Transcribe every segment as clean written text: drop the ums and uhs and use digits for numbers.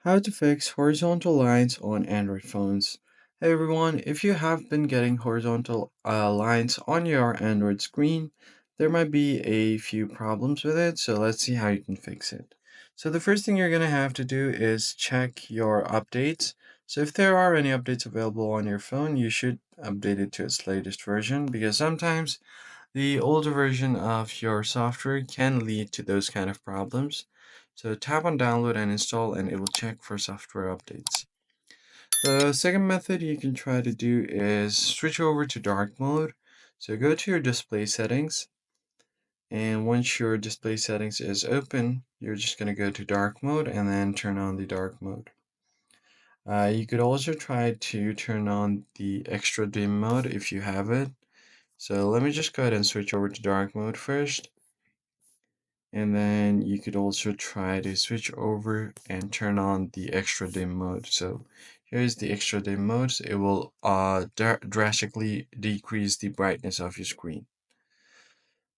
How to fix horizontal lines on Android phones. Hey everyone, if you have been getting horizontal lines on your Android screen, there might be a few problems with it, so let's see how you can fix it. So the first thing you're going to have to do is check your updates. So if there are any updates available on your phone, you should update it to its latest version because sometimes the older version of your software can lead to those kind of problems. So tap on download and install and it will check for software updates. The second method you can try to do is switch over to dark mode. So go to your display settings, and once your display settings is open, you're just going to go to dark mode and then turn on the dark mode. You could also try to turn on the extra dim mode if you have it. So let me just go ahead and switch over to dark mode first. And then you could also try to switch over and turn on the extra dim mode. So here's the extra dim mode. So it will drastically decrease the brightness of your screen.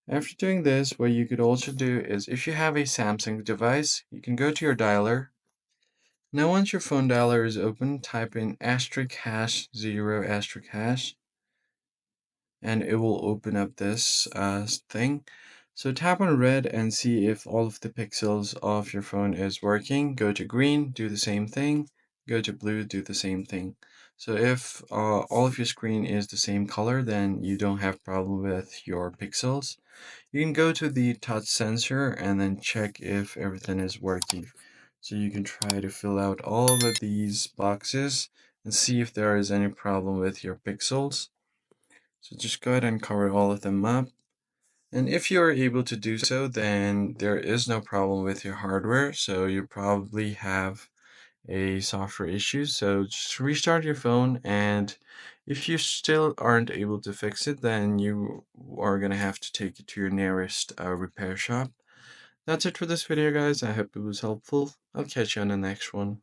After doing this, what you could also do is if you have a Samsung device, you can go to your dialer. Now once your phone dialer is open, type in asterisk hash 0 asterisk hash and it will open up this thing. So tap on red and see if all of the pixels of your phone is working. Go to green, do the same thing. Go to blue, do the same thing. So if all of your screen is the same color, then you don't have problem with your pixels. You can go to the touch sensor and then check if everything is working. So you can try to fill out all of these boxes and see if there is any problem with your pixels. So just go ahead and cover all of them up. And if you are able to do so, then there is no problem with your hardware. So you probably have a software issue. So just restart your phone. And if you still aren't able to fix it, then you are going to have to take it to your nearest repair shop. That's it for this video, guys. I hope it was helpful. I'll catch you on the next one.